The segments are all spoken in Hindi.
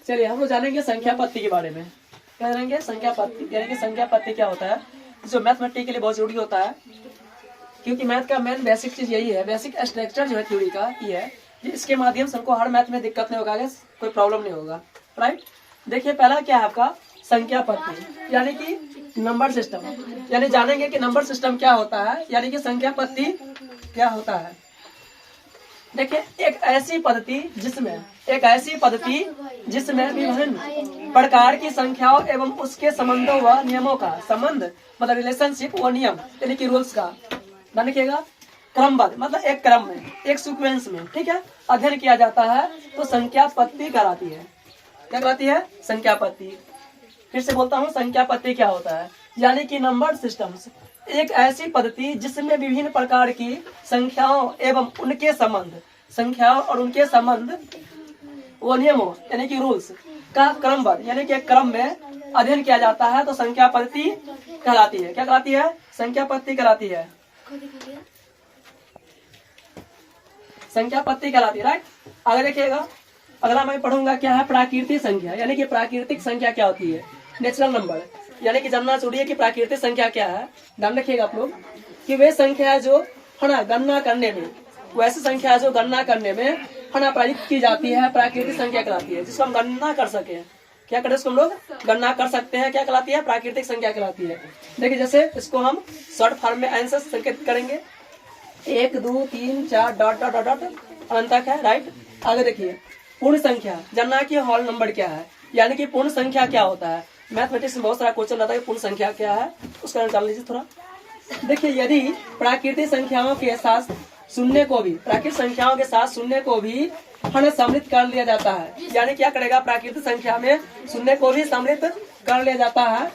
चलिए हम लोग जानेंगे संख्या पत्ती के बारे में। क्या जानेंगे? संख्या पत्ती, यानी कि संख्या पत्ती क्या होता है, जो मैथमेटिक्स के लिए बहुत जरूरी होता है, क्योंकि मैथ का मेन बेसिक चीज यही है, बेसिक स्ट्रक्चर जो है थ्योरी का ये है कि इसके माध्यम से हमको हर मैथ में दिक्कत नहीं होगा, कोई प्रॉब्लम नहीं होगा। राइट, देखिए पहला क्या है आपका संख्या पत्ती, यानी कि नंबर सिस्टम। यानी जानेंगे कि नंबर सिस्टम क्या होता है, यानी कि संख्या पत्ती क्या होता है। देखिए एक ऐसी पद्धति जिसमें विभिन्न प्रकार की संख्याओं एवं उसके संबंधों व नियमों का संबंध मतलब रिलेशनशिप व नियम यानी कि रूल्स का ध्यान रखिएगा, क्रमबद्ध मतलब एक क्रम में, एक सीक्वेंस में, ठीक है, अध्ययन किया जाता है तो संख्या पत्ती कहलाती है। क्या कहलाती है? संख्या पत्ती। फिर से बोलता हूँ, संख्या पत्ती क्या होता है, यानी कि नंबर सिस्टम्स एक ऐसी पद्धति जिसमें विभिन्न प्रकार की संख्याओं एवं उनके संबंध, संख्याओं और उनके संबंध वो नियमों यानी कि रूल्स का क्रमबद्ध यानी कि एक क्रम में अध्ययन किया जाता है तो संख्या पत्ती कहलाती है। क्या कहलाती है? संख्या पत्ती कहलाती है। संख्या पत्ती कहलाती है। राइट, आगे देखिएगा, अगला मैं पढ़ूंगा क्या है प्राकृतिक संख्या, यानी कि प्राकृतिक संख्या क्या होती है, नेचुरल नंबर, यानी कि जानना जरूरी है कि प्राकृतिक संख्या क्या है। ध्यान रखिएगा आप लोग कि वे संख्या जो है ना गणना करने में, वैसी संख्या जो गणना करने में है ना प्रयुक्त की जाती है प्राकृतिक संख्या कहलाती है, जिसको हम गणना कर सके। क्या करें? इसको हम लोग गणना कर सकते हैं, क्या कहलाती है? प्राकृतिक संख्या कहलाती है। देखिए जैसे इसको हम शॉर्ट फॉर्म में आंसर संकेत करेंगे, 1 2 3 4 डॉट डॉट डॉट डॉट अनंत तक है। राइट, आगे देखिए पूर्ण संख्या, जानना कि होल नंबर क्या है, यानी कि पूर्ण संख्या क्या होता है। मैथमेटिक्स में बहुत सारा क्वेश्चन रहता है पूर्ण संख्या क्या है, उसका जान लीजिए थोड़ा। देखिए यदि प्राकृतिक संख्याओं के साथ शून्य को भी, प्राकृतिक संख्याओं के साथ शून्य को भी सम्मिलित कर लिया जाता है, यानी क्या करेगा प्राकृतिक संख्या में शून्य को भी सम्मिलित कर लिया जाता है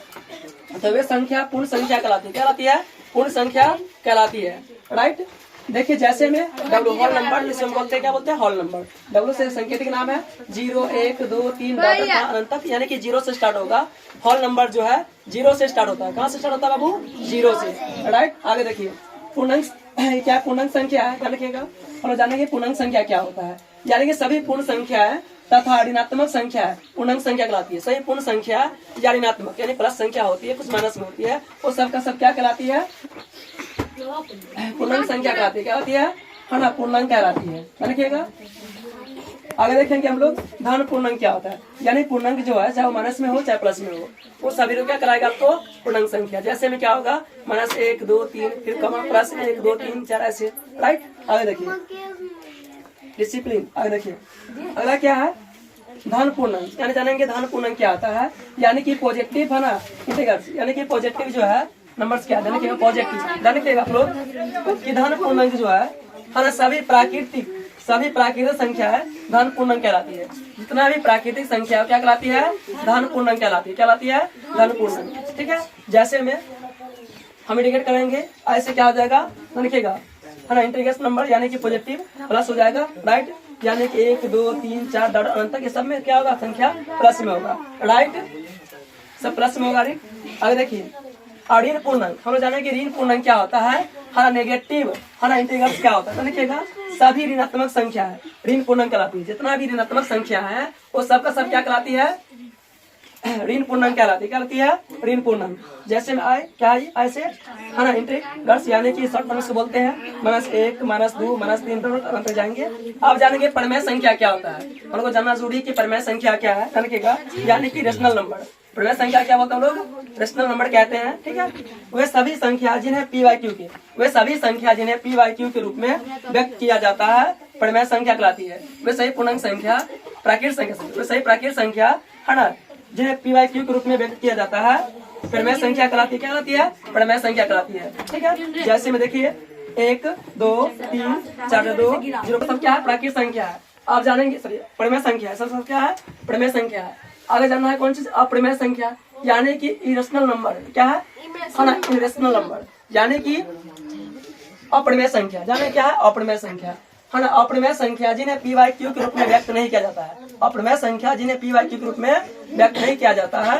तो वे संख्या पूर्ण संख्या कहलाती है। क्या कहलाती है? पूर्ण संख्या कहलाती है। राइट, देखिए जैसे में डब्ल्यू होल नंबर जिसे हम बोलते हैं, क्या बोलते हैं? Whole number. डब्ल्यू से सांकेतिक नाम है 0 1 2 3 अनंत तक, यानी कि 0 से स्टार्ट होगा। होल नंबर जो है 0 से स्टार्ट होता है। कहाँ से स्टार्ट होता है बाबू? 0 से। राइट, आगे देखिए पूर्णांक क्या पूर्णांक संख्या है, क्या लिखिएगा और जानेंगे पूर्णांक संख्या क्या होता है, यानी कि सभी पूर्ण संख्या है तथा ऋणात्मक संख्या है पूर्णांक संख्या कहलाती है। सही पूर्ण संख्या या ऋणात्मक यानी प्लस संख्या होती है, कुछ माइनस में होती है, वो सबका सब क्या कहलाती है? पूर्णांक संख्या कहलाती है। क्या होती है? है ना, पूर्णांक कहलाती है। लिखिएगा, आगे देखेंगे हम लोग धन पूर्णांक क्या होता है, यानी पूर्णांक जो है चाहे वो माइनस में हो चाहे प्लस में हो, वो सभी लोग क्या कराएगा आपको? पूर्णांक संख्या। जैसे में क्या होगा -1 2 3 फिर कमा प्लस 1 2 3 4 ऐसे। राइट, आगे देखिए डिसिप्लिन। आगे देखिए अगला क्या है? धन पूर्णांक, यानी जानेंगे धन पूर्णांक क्या होता है, यानी कि पॉजिटिव है ना इंटीग्रल्स, यानी कि पॉजिटिव जो है नंबर्स क्या है पॉजिटिव। जानेंगे आप लोग कि धन पूर्णांक जो है ना सभी प्राकृतिक संख्या है धन पूर्णांक कहलाती है। जितना भी प्राकृतिक संख्या क्या कहलाती है? धन पूर्णांक कहलाती है। क्या कहलाती है? धन पूर्णांक। ठीक है, जैसे में हम इंडिकेट करेंगे ऐसे क्या हो जाएगा लिखिएगा, है ना इंटीग्रेशन नंबर यानी कि पॉजिटिव प्लस हो जाएगा। राइट, यानी कि 1 2 3 4 डॉट अनंत तक ये सब में क्या होगा? संख्या प्लस में होगा। राइट, सब प्लस में होगा। आगे देखिए ऋण पूर्णांक, हम लोग जाने कि ऋण पूर्णांक क्या होता है, हमारा नेगेटिव हमारा इंटीग्रल्स क्या होता है। तो लिखिएगा सभी ऋणात्मक संख्या है ऋण पूर्णांक कहलाती है। जितना भी ऋणात्मक संख्या है वो सबका सब क्या कहलाती है? ऋण पूर्णांक कहलाती है। क्या कहलाती है? ऋण पूर्णांक। जैसे में आए क्या है ऐसे है ना इंटीग्रल्स यानी कि शॉर्ट फॉर्म से बोलते हैं -1 -2 -3 अंत जाएंगे। अब जानेंगे परिमेय संख्या क्या होता है, हम लोग जानना जरूरी है कि परिमेय संख्या क्या है। लिखिएगा यानी कि रेशनल नंबर। परिमेय संख्या क्या बोलते हैं हम लोग? रेशनल नंबर कहते हैं। ठीक है, वे सभी संख्या जिन्हें PYQ के रूप में व्यक्त किया जाता है परिमेय संख्या कहलाती है। वे सही पूर्णांक संख्या प्राकृतिक संख्या है ना जिन्हें PYQ के रूप में व्यक्त किया जाता है परिमेय संख्या कहलाती है। क्या कहलाती है? परिमेय संख्या कहलाती है। ठीक है, जैसे में देखिए 1 2 3 4 2 0 सब क्या है? प्राकृतिक संख्या है। आप जानेंगे सॉरी परिमेय संख्या है, सब क्या है? परिमेय संख्या है। आगे जानना है कौन चीज? अपरिमेय संख्या यानी कि इरेशनल नंबर। क्या है? इरेशनल नंबर यानी कि अपरिमेय संख्या। जाने क्या है? अपरिमेय संख्या है ना, अप्रमेय संख्या जिन्हें PYQ के रूप में व्यक्त नहीं किया जाता है। अप्रमेय संख्या जिन्हें PYQ के रूप में व्यक्त नहीं किया जाता है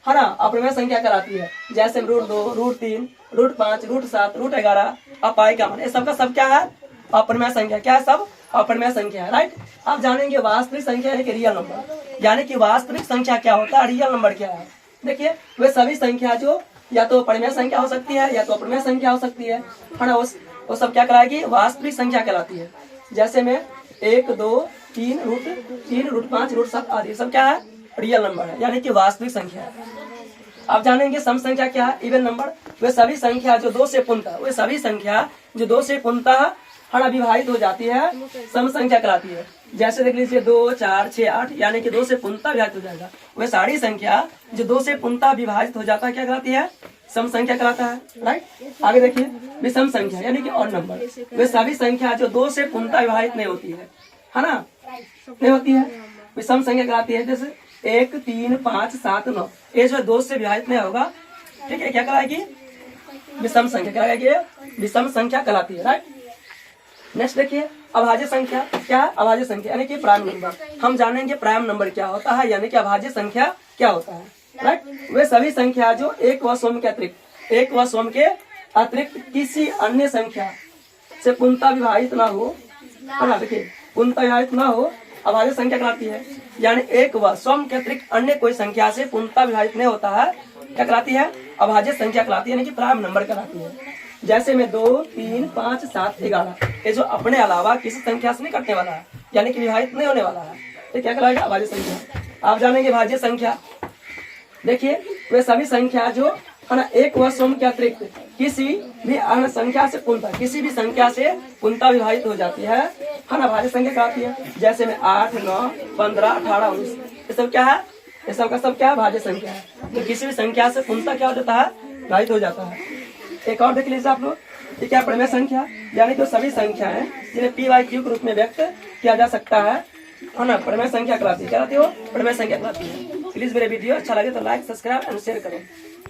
ना, अप्रमेय संख्या कहलाती है। जैसे √2 √3 √5 √7 √11 अपाई का मान, ये सबका सब क्या है? अपरिमेय संख्या। क्या है सब? अपरिमेय संख्या है, राइट। आप जानेंगे वास्तविक संख्या यानी कि रियल नंबर, यानी कि वास्तविक संख्या क्या होता है, रियल नंबर क्या है। देखिए वे सभी संख्या जो या तो परिमेय संख्या हो सकती है या तो अपरिमेय संख्या हो सकती है ना, वो सब क्या कराएगी, वास्तविक संख्या कहलाती है। जैसे में 1, 2, 3, रूट 5, रूट 7 आदि सब क्या है, रियल नंबर है, यानी कि वास्तविक संख्या है। आप जानेंगे सम संख्या क्या है, इवन नंबर। वे सभी संख्या जो 2 से पूर्णतः, वे सभी संख्या जो 2 से पूर्णतः विभाजित हो जाती है, सम संख्या कहलाती है। जैसे देख लीजिए 2, 4, 6, 8 यानी कि 2 से पूर्णतः विभाजित हो जाएगा। वे सारी संख्या जो 2 से पूर्णतः विभाजित हो जाता है क्या कहलाती है, सम संख्या कहलाता है, राइट। आगे देखिए विषम संख्या यानी कि ऑड नंबर। वे सभी संख्या जो 2 से पूर्णतः विभाजित नहीं होती है ना, नहीं होती है, विषम संख्या कहलाती है। जैसे 1, 3, 5, 7, 9 ये जो 2 से विभाजित नहीं होगा, ठीक है, क्या कहलाएगी, विषम संख्या कहलाएगी, विषम संख्या कहलाती है, राइट। नेक्स्ट देखिए अभाज्य संख्या। क्या है अभाज्य संख्या, यानी कि प्राइम नंबर। हम जानेंगे प्राइम नंबर क्या होता है, यानी कि अभाज्य संख्या क्या होता है, राइट। वे सभी संख्या जो एक व स्वयं के अतिरिक्त किसी अन्य संख्या से पूर्णतः विभाजित ना हो, देखिए पूर्णतः विभाजित ना हो, अभाज्य संख्या कहलाती है। यानी एक व स्वयं के अतिरिक्त अन्य कोई संख्या से पूर्णतः विभाजित नहीं होता है, क्या कहलाती है, अभाज्य संख्या कहलाती है, यानी कि प्राइम नंबर कहलाती है। जैसे में 2, 3, 5, 7, 11 ये जो अपने अलावा किसी संख्या से नहीं कटने वाला है, यानी कि विभाजित नहीं होने वाला है, तो क्या कहलाएगा, अभाज्य संख्या। आप जानेंगे भाज्य संख्या। देखिए वे सभी संख्या जो है ना एक व स्वयं के अतिरिक्त किसी भी अन्य संख्या से पूर्णतः, किसी भी संख्या से पूर्णतः विभाजित हो जाती है ना, भाज्य संख्या कहलाती है। जैसे में 8, 9, 15, 18, 19 ये सब क्या है, ये सब का सब क्या है, भाज्य संख्या है। तो किसी भी संख्या से पूर्णतः क्या हो जाता है, विभाजित हो जाता है। एक और देख लीजिए आप लोग, ये क्या परिमेय संख्या, यानी कि सभी संख्या है जिन्हें p/q के रूप में व्यक्त किया जा सकता है ना, परिमेय संख्या कहलाती है। क्या कहलाती है वो, परिमेय संख्या कहलाती है। प्लीज मेरे वीडियो अच्छा लगे तो लाइक, सब्सक्राइब एंड शेयर करें।